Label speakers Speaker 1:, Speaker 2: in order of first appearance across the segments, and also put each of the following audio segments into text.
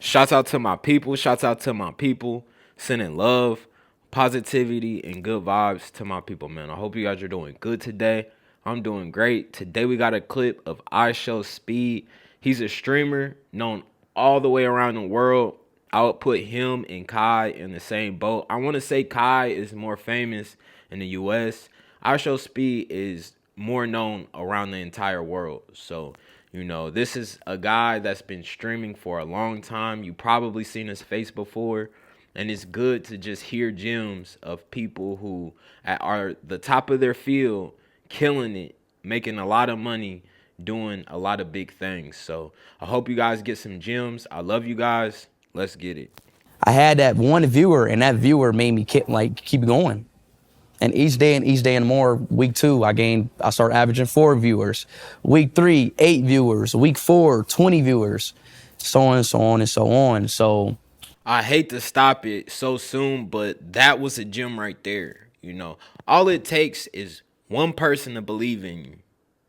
Speaker 1: Shouts out to my people. Shouts out to my people. Sending love, positivity, and good vibes to my people, man. I hope you guys are doing good today. I'm doing great. Today we got a clip of IShowspeed. He's a streamer known all the way around the world. I would put him and Kai in the same boat. I want to say Kai is more famous in the US. IShowspeed is more known around the entire world. So, this is a guy that's been streaming for a long time. You probably seen his face before. And it's good to just hear gems of people who are the top of their field, killing it, making a lot of money, doing a lot of big things. So I hope you guys get some gems. I love you guys. Let's get it.
Speaker 2: I had that one viewer, and that viewer made me keep going. And each day and more, week 2, I started averaging 4 viewers. Week 3, 8 viewers. Week 4, 20 viewers. So on and so on and so on. So
Speaker 1: I hate to stop it so soon, but that was a gem right there. All it takes is one person to believe in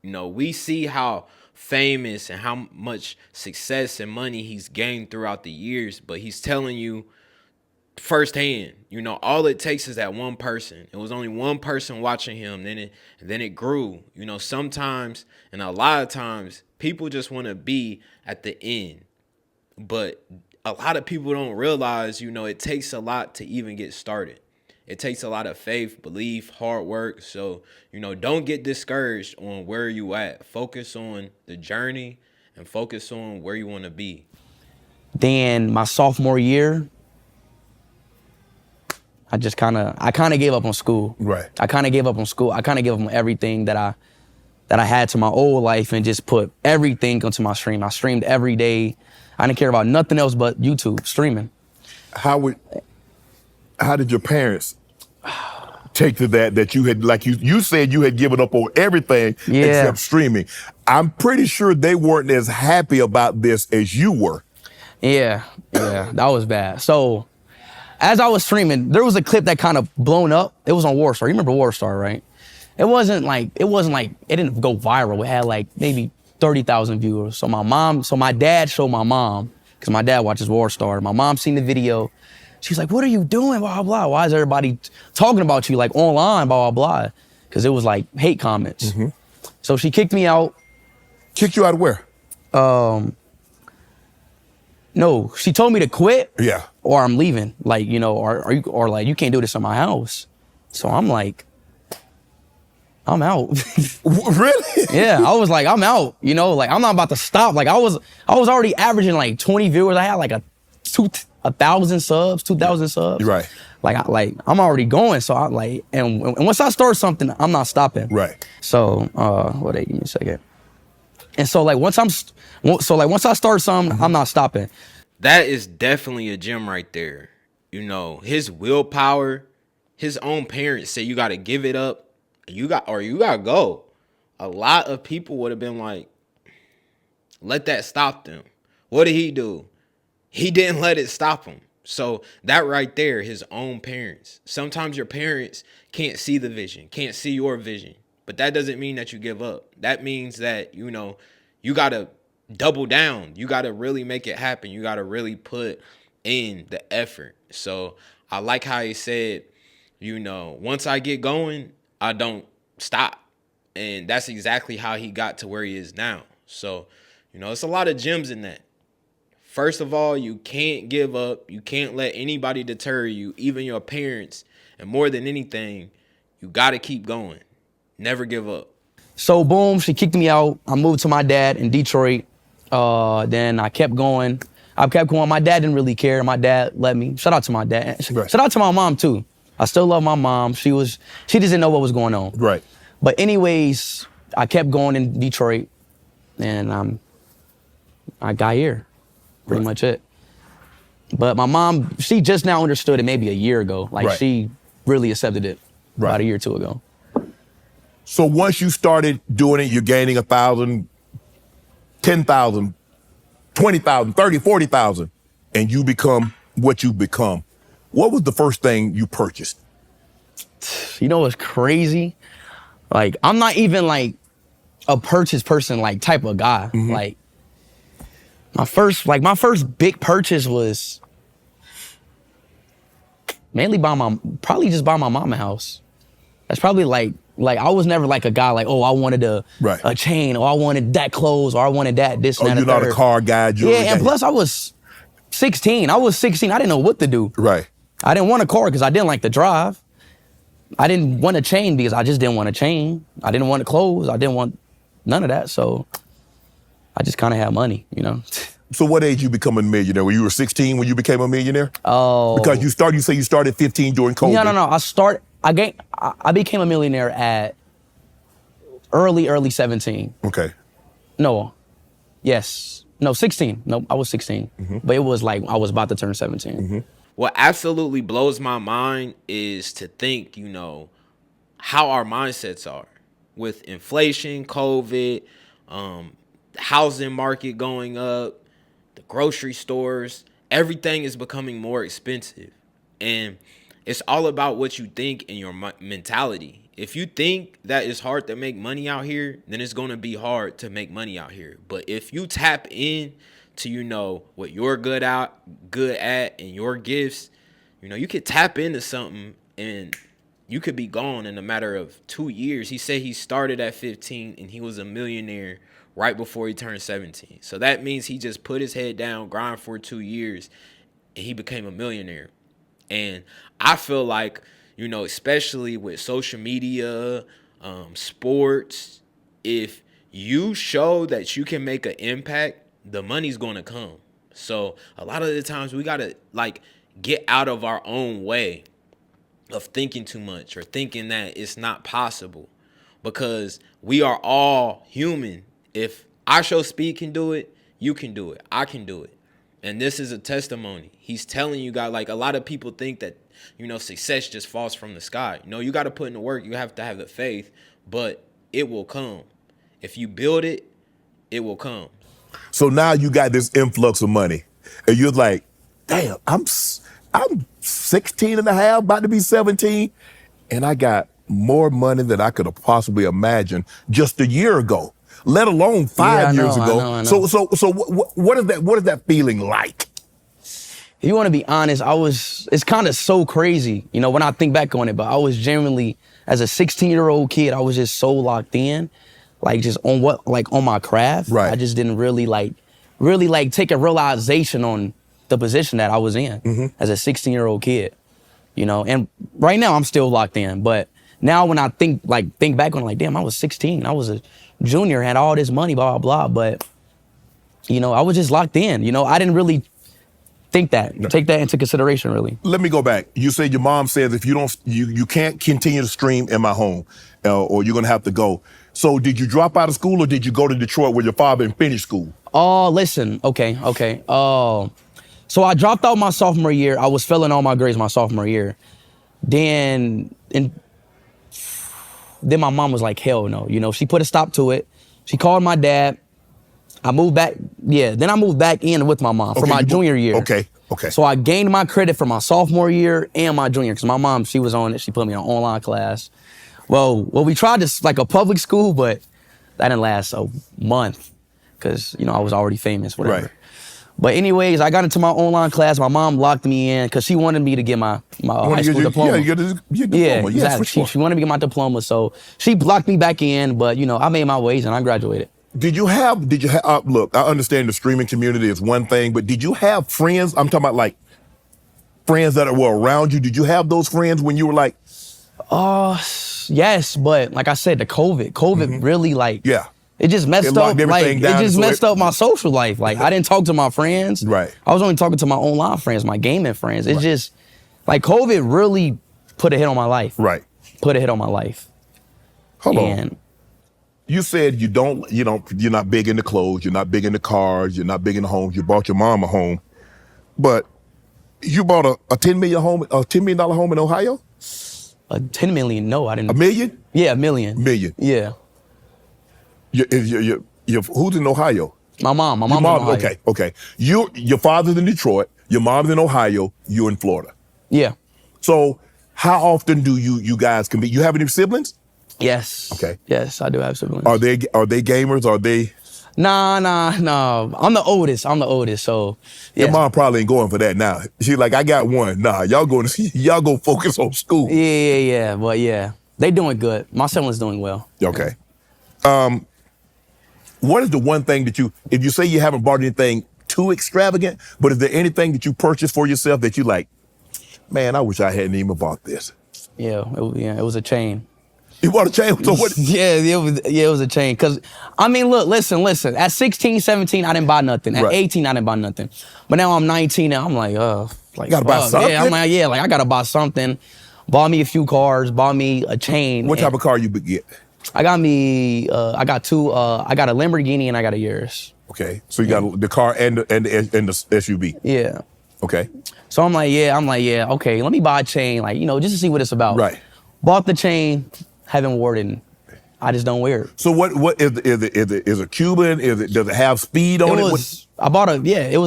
Speaker 1: you. We see how famous and how much success and money he's gained throughout the years, but he's telling you firsthand, all it takes is that one person. It was only one person watching him, then it grew. Sometimes and a lot of times people just want to be at the end, but a lot of people don't realize, it takes a lot to even get started. It takes a lot of faith, belief, hard work. So, don't get discouraged on where you at. Focus on the journey and focus on where you want to be.
Speaker 2: Then my sophomore year, I kind of gave up on school.
Speaker 3: Right.
Speaker 2: I kind of gave up on school. I kind of gave up on everything that I had to my old life and just put everything onto my stream. I streamed every day. I didn't care about nothing else but YouTube, streaming.
Speaker 3: How did your parents take to that you had, like you said, you had given up on everything except streaming? I'm pretty sure they weren't as happy about this as you were.
Speaker 2: Yeah, that was bad. So as I was streaming, there was a clip that kind of blown up. It was on Warstar. You remember Warstar, right? It didn't go viral. It had like maybe 30,000 viewers. So my dad showed my mom, because my dad watches Warstar. My mom seen the video. She's like, "What are you doing, blah, blah, blah? Why is everybody talking about you like online, blah, blah, blah?" Because it was like hate comments. Mm-hmm. So she kicked me out.
Speaker 3: Kicked you out of where?
Speaker 2: No, she told me to quit.
Speaker 3: Yeah.
Speaker 2: Or I'm leaving. Like, or like, you can't do this in my house. So I'm like, I'm out.
Speaker 3: Really?
Speaker 2: Yeah, I was like, I'm out. Like I'm not about to stop. Like I was already averaging like 20 viewers. I had like 1,000 subs, 2,000 subs.
Speaker 3: Right.
Speaker 2: Like I'm already going. So I like, and once I start something, I'm not stopping.
Speaker 3: Right.
Speaker 2: So, give me a second. And so like once I start something, I'm not stopping.
Speaker 1: That is definitely a gem right there. His willpower, his own parents say you got to give it up. You got to go. A lot of people would have been like, let that stop them. What did he do? He didn't let it stop him. So that right there, his own parents. Sometimes your parents can't see the vision, can't see your vision. But that doesn't mean that you give up. That means that, you got to double down. You got to really make it happen. You got to really put in the effort. So I like how he said, once I get going, I don't stop. And that's exactly how he got to where he is now. So, it's a lot of gems in that. First of all, you can't give up. You can't let anybody deter you, even your parents. And more than anything, you got to keep going. Never give up.
Speaker 2: So boom, she kicked me out. I moved to my dad in Detroit. Then I kept going. My dad didn't really care. My dad let me. Shout out to my dad.
Speaker 3: Right.
Speaker 2: Shout out to my mom too. I still love my mom. She didn't know what was going on.
Speaker 3: Right.
Speaker 2: But anyways, I kept going in Detroit, and I got here. Pretty much it. But my mom, she just now understood it maybe a year ago. Like she really accepted it about a year or two ago.
Speaker 3: So once you started doing it, you're gaining 1,000, 10,000, 20,000, 30, 40,000, and you become what you've become. What was the first thing you purchased?
Speaker 2: What's crazy? Like, I'm not even like a purchase person, like type of guy. Mm-hmm. Like, My first big purchase was mainly probably just buy my mama house. That's probably like I was never like a guy like, oh, I wanted a chain, or I wanted that clothes, or I wanted this and that.
Speaker 3: You're not a car guy, jewelry
Speaker 2: and plus I was 16. I didn't know what to do.
Speaker 3: Right.
Speaker 2: I didn't want a car because I didn't like to drive. I didn't want a chain because I just didn't want a chain. I didn't want clothes. I didn't want none of that. So I just kind of had money, you know.
Speaker 3: So what age you become a millionaire? When you were 16 when you became a millionaire?
Speaker 2: Oh.
Speaker 3: Because you say you started at 15 during COVID.
Speaker 2: No. I became a millionaire at early 17.
Speaker 3: Okay.
Speaker 2: No. Yes. No, 16. No, I was 16. Mm-hmm. But it was like I was about to turn 17.
Speaker 3: Mm-hmm.
Speaker 1: What absolutely blows my mind is to think, you know, how our mindsets are with inflation, COVID, the housing market going up, the grocery stores, everything is becoming more expensive. And it's all about what you think and your mentality. If you think that it's hard to make money out here, then it's going to be hard to make money out here. But if you tap in to, you know, what you're good at and your gifts, you know, you could tap into something and you could be gone in a matter of 2 years. He said he started at 15 and he was a millionaire right before he turned 17. So that means he just put his head down, grind for 2 years, and he became a millionaire. And I feel like, you know, especially with social media, sports, if you show that you can make an impact, the money's going to come. So a lot of the times we got to like get out of our own way of thinking too much or thinking that it's not possible, because we are all human. If IShowspeed can do it, you can do it. I can do it. And this is a testimony. He's telling you guys, like, a lot of people think that, you know, success just falls from the sky. No, you got to put in the work. You have to have the faith, but it will come. If you build it, it will come.
Speaker 3: So now you got this influx of money and you're like, damn, I'm 16 and a half, about to be 17. And I got more money than I could have possibly imagined just a year ago, let alone 5 years ago.
Speaker 2: I know.
Speaker 3: So what is that feeling like?
Speaker 2: If you want to be honest, it's kind of so crazy, you know, when I think back on it, but I was genuinely, as a 16-year-old kid, I was just so locked in, like just on my craft.
Speaker 3: Right.
Speaker 2: I just didn't really take a realization on the position that I was in as a 16-year-old kid, you know, and right now I'm still locked in, but now when I think back on it, like, damn, I was 16, I was a junior, had all this money, blah, blah, blah, but, you know, I was just locked in, you know, I didn't really take that into consideration, really.
Speaker 3: Let me go back. You said your mom says if you can't continue to stream in my home, or you're gonna have to go. So did you drop out of school or did you go to Detroit with your father and finish school?
Speaker 2: Oh, listen, okay. So I dropped out my sophomore year. I was failing all my grades my sophomore year. Then my mom was like, hell no. You know, she put a stop to it. She called my dad. I moved back. Yeah, then I moved back in with my mom for my junior year.
Speaker 3: Okay.
Speaker 2: So I gained my credit for my sophomore year and my junior, because my mom, she was on it. She put me on online class. Well, we tried this like a public school, but that didn't last a month because, you know, I was already famous, whatever.
Speaker 3: Right.
Speaker 2: But anyways, I got into my online class. My mom locked me in because she wanted me to get my high school diploma.
Speaker 3: Yeah, your diploma.
Speaker 2: Yeah, exactly.
Speaker 3: Yes, for sure.
Speaker 2: She wanted me to get my diploma, so she locked me back in. But, you know, I made my ways and I graduated.
Speaker 3: Did you have, look, I understand the streaming community is one thing, but did you have friends? I'm talking about like friends that were around you. Did you have those friends when you were like?
Speaker 2: Yes, but like I said, the COVID really it just messed up. Like, it just messed up my social life. Like, I didn't talk to my friends.
Speaker 3: Right.
Speaker 2: I was only talking to my online friends, my gaming friends. It's just like COVID really put a hit on my life.
Speaker 3: Right.
Speaker 2: Put a hit on my life.
Speaker 3: Hold on. You said you're not big into clothes, you're not big into cars, you're not big into homes. You bought your mom a home, but you bought a $10 million home in Ohio?
Speaker 2: A $10 million? No, I didn't.
Speaker 3: $1 million?
Speaker 2: Yeah, $1 million.
Speaker 3: Million.
Speaker 2: Yeah.
Speaker 3: Who's in Ohio?
Speaker 2: My mom. My mom's in Ohio.
Speaker 3: Okay. Your father's in Detroit, your mom's in Ohio, you're in Florida.
Speaker 2: Yeah.
Speaker 3: So how often do you guys compete? You have any siblings?
Speaker 2: Yes.
Speaker 3: Okay.
Speaker 2: Yes, I do have siblings.
Speaker 3: Are they gamers? Are they?
Speaker 2: Nah. I'm the oldest, so
Speaker 3: Your
Speaker 2: yeah.
Speaker 3: mom probably ain't going for that now. She's like, I got one. Nah, y'all go focus on school.
Speaker 2: Yeah. But yeah, they doing good. My siblings doing well.
Speaker 3: Okay. What is the one thing that if you say you haven't bought anything too extravagant, but is there anything that you purchased for yourself that you like, man, I wish I hadn't even bought this?
Speaker 2: Yeah, it was a chain.
Speaker 3: You bought a chain? So what?
Speaker 2: Yeah, it was a chain. Cause I mean, look, listen. At 16, 17, I didn't buy nothing. At
Speaker 3: Right.
Speaker 2: 18, I didn't buy nothing. But now I'm 19 now. I'm like,
Speaker 3: You gotta buy
Speaker 2: fuck.
Speaker 3: something?
Speaker 2: Yeah, I'm like, yeah, like I gotta buy something. Bought me a few cars. Bought me a chain.
Speaker 3: What type of car you get?
Speaker 2: I got two. I got a Lamborghini and I got a Yaris.
Speaker 3: Okay, so you got the car and the SUV.
Speaker 2: Yeah.
Speaker 3: Okay.
Speaker 2: So I'm like, yeah, okay, let me buy a chain, like, just to see what it's about.
Speaker 3: Right.
Speaker 2: Bought the chain, haven't worn it, and I just don't wear it.
Speaker 3: So what is it Cuban? Does it have speed on it?
Speaker 2: It was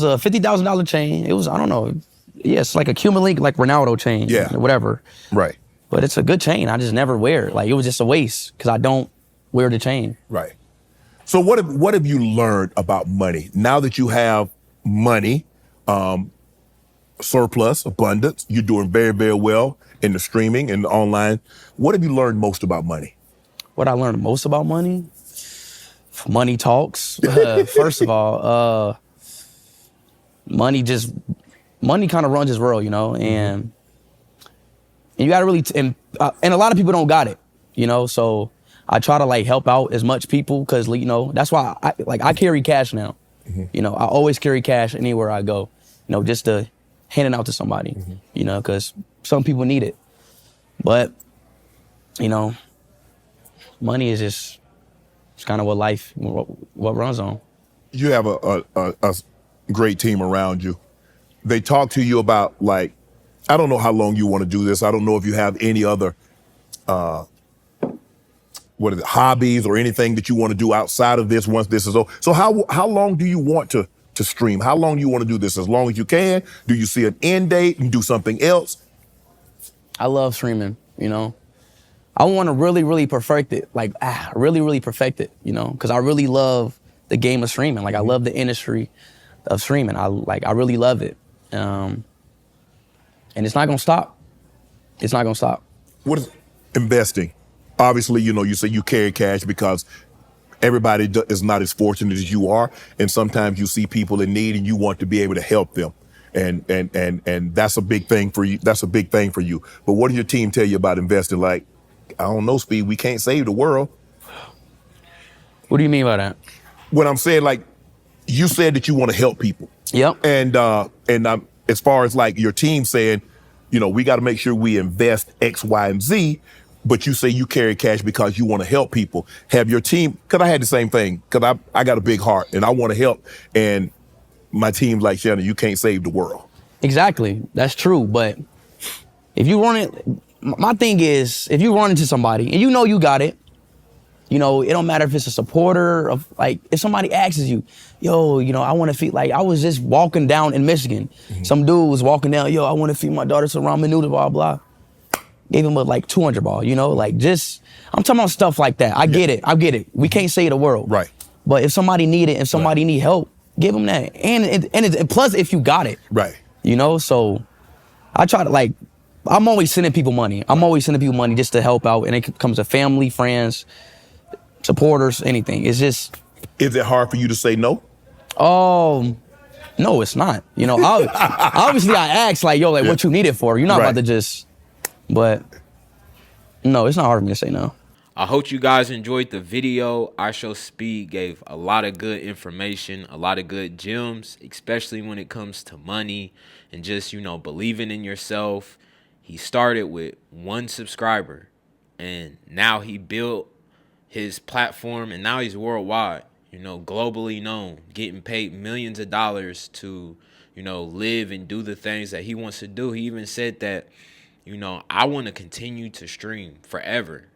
Speaker 2: a $50,000 chain. It was, I don't know. Yeah, it's like a Cuban link, like Ronaldo chain.
Speaker 3: Yeah.
Speaker 2: Whatever.
Speaker 3: Right.
Speaker 2: But it's a good chain. I just never wear it. Like, it was just a waste because I don't wear the chain.
Speaker 3: Right. So what have you learned about money now that you have money, surplus, abundance? You're doing very, very well in the streaming and the online. What have you learned most about money?
Speaker 2: What I learned most about money? Money talks. First of all, money kind of runs this world, and you gotta really, and a lot of people don't got it, so I try to like help out as much people because, that's why I carry cash now. I always carry cash anywhere I go, just to hand it out to somebody, because some people need it. But, money is just, it's kind of what life, what runs on.
Speaker 3: You have a great team around you. They talk to you about, like, I don't know how long you want to do this. I don't know if you have any other hobbies or anything that you want to do outside of this once this is over. So how long do you want to stream? How long do you want to do this? As long as you can? Do you see an end date and do something else?
Speaker 2: I love streaming, I want to really, really perfect it. Like, really perfect it, because I really love the game of streaming. Like, I love the industry of streaming. I really love it. And it's not going to stop. It's not going to stop.
Speaker 3: What is investing? Obviously, you say you carry cash because everybody is not as fortunate as you are. And sometimes you see people in need and you want to be able to help them. And that's a big thing for you. That's a big thing for you. But what does your team tell you about investing? Like, I don't know, Speed, we can't save the world.
Speaker 2: What do you mean by that?
Speaker 3: What I'm saying, like, you said that you want to help people.
Speaker 2: Yep.
Speaker 3: And as far as like your team saying, we got to make sure we invest X, Y, and Z, but you say you carry cash because you want to help people. Have your team, because I had the same thing, because I got a big heart and I want to help. And my team's like, Shannon, you can't save the world.
Speaker 2: Exactly. That's true. But if you run it, my thing is, if you run into somebody and you got it, it don't matter if it's a supporter of, like, if somebody asks you, yo, I want to feed, like, I was just walking down in Michigan. Some dude was walking down, yo, I want to feed my daughter some ramen noodles, blah, blah. Gave him like 200 ball, like, just, I'm talking about stuff like that. I get it. We can't save the world.
Speaker 3: Right.
Speaker 2: But if somebody need it, if somebody need help, give them that. And plus if you got it.
Speaker 3: Right.
Speaker 2: So I try to, like, I'm always sending people money. I'm always sending people money just to help out. And it comes to family, friends, supporters, anything. It's just.
Speaker 3: Is it hard for you to say no?
Speaker 2: No, it's not. Obviously I ask, like, yo, like, what you need it for? You're not about to just, but no, it's not hard for me to say no.
Speaker 1: I hope you guys enjoyed the video. IShowspeed gave a lot of good information, a lot of good gems, especially when it comes to money and just, believing in yourself. He started with 1 subscriber and now he built his platform and now he's worldwide, globally known, getting paid millions of dollars to, live and do the things that he wants to do. He even said that, I want to continue to stream forever.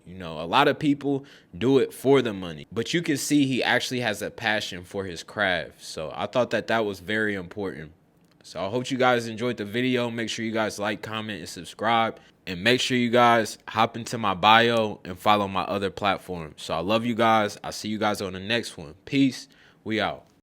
Speaker 1: A lot of people do it for the money, but you can see he actually has a passion for his craft. So I thought that was very important. So I hope you guys enjoyed the video. Make sure you guys like, comment, and subscribe. And make sure you guys hop into my bio and follow my other platforms. So I love you guys. I'll see you guys on the next one. Peace. We out.